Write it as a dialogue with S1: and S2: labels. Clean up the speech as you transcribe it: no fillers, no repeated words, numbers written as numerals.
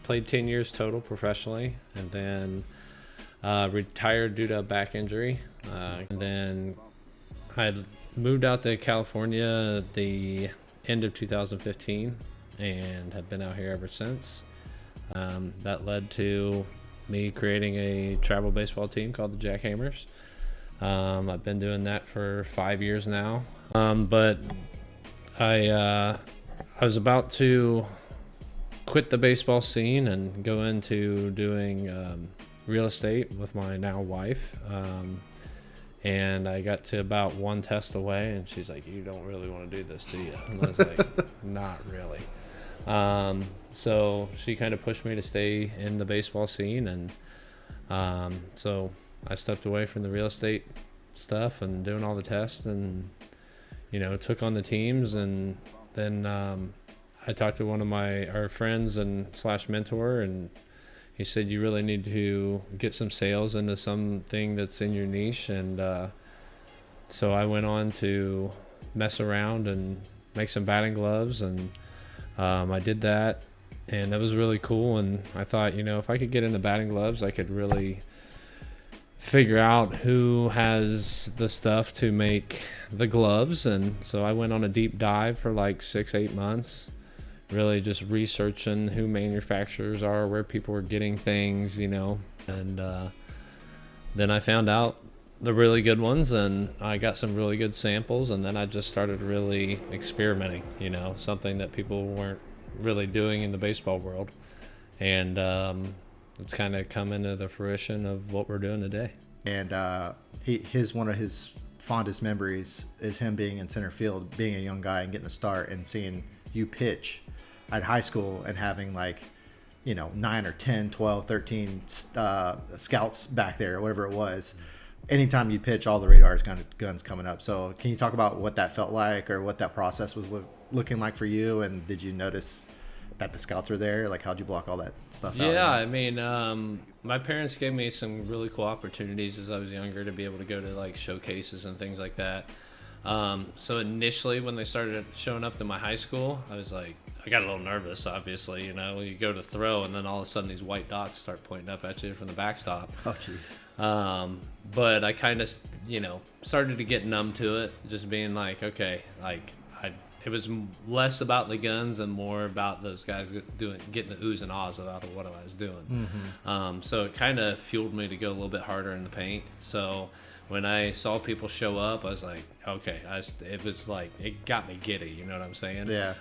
S1: played 10 years total professionally, and then retired due to a back injury. And then I moved out to California at the end of 2015 and have been out here ever since. That led to me creating a travel baseball team called the Jackhammers. I've been doing that for 5 years now. But I was about to quit the baseball scene and go into doing real estate with my now wife. And I got to about one test away, and she's like, "You don't really want to do this, do you?" And I was like, "Not really." So she kind of pushed me to stay in the baseball scene, and so I stepped away from the real estate stuff and doing all the tests, and took on the teams. And then I talked to one of our friends and / mentor, and he said, "You really need to get some sales into something that's in your niche." And so I went on to mess around and make some batting gloves, and I did that, and that was really cool. And I thought, if I could get into batting gloves, I could really figure out who has the stuff to make the gloves. And so I went on a deep dive for like 6-8 months, really just researching who manufacturers are, where people were getting things, and then I found out the really good ones, and I got some really good samples, and then I just started really experimenting, something that people weren't really doing in the baseball world. And it's kind of come into the fruition of what we're doing today.
S2: And one of his fondest memories is him being in center field, being a young guy and getting a start, and seeing you pitch at high school and having 9 or 10, 12, 13 scouts back there, or whatever it was. Anytime you pitch, all the radar guns coming up. So can you talk about what that felt like, or what that process was looking like for you? And did you notice that the scouts were there? Like, how'd you block all that stuff out?
S1: Yeah, I mean, my parents gave me some really cool opportunities as I was younger to be able to go to showcases and things like that. So initially when they started showing up to my high school, I got a little nervous, obviously. You go to throw, and then all of a sudden these white dots start pointing up at you from the backstop.
S2: Oh, jeez.
S1: But I kind of, started to get numb to it, just being like, okay, it was less about the guns and more about those guys getting the oohs and ahs about what I was doing. Mm-hmm. So it kind of fueled me to go a little bit harder in the paint. So when I saw people show up, I was like, okay, it got me giddy, you know what I'm saying?
S2: Yeah.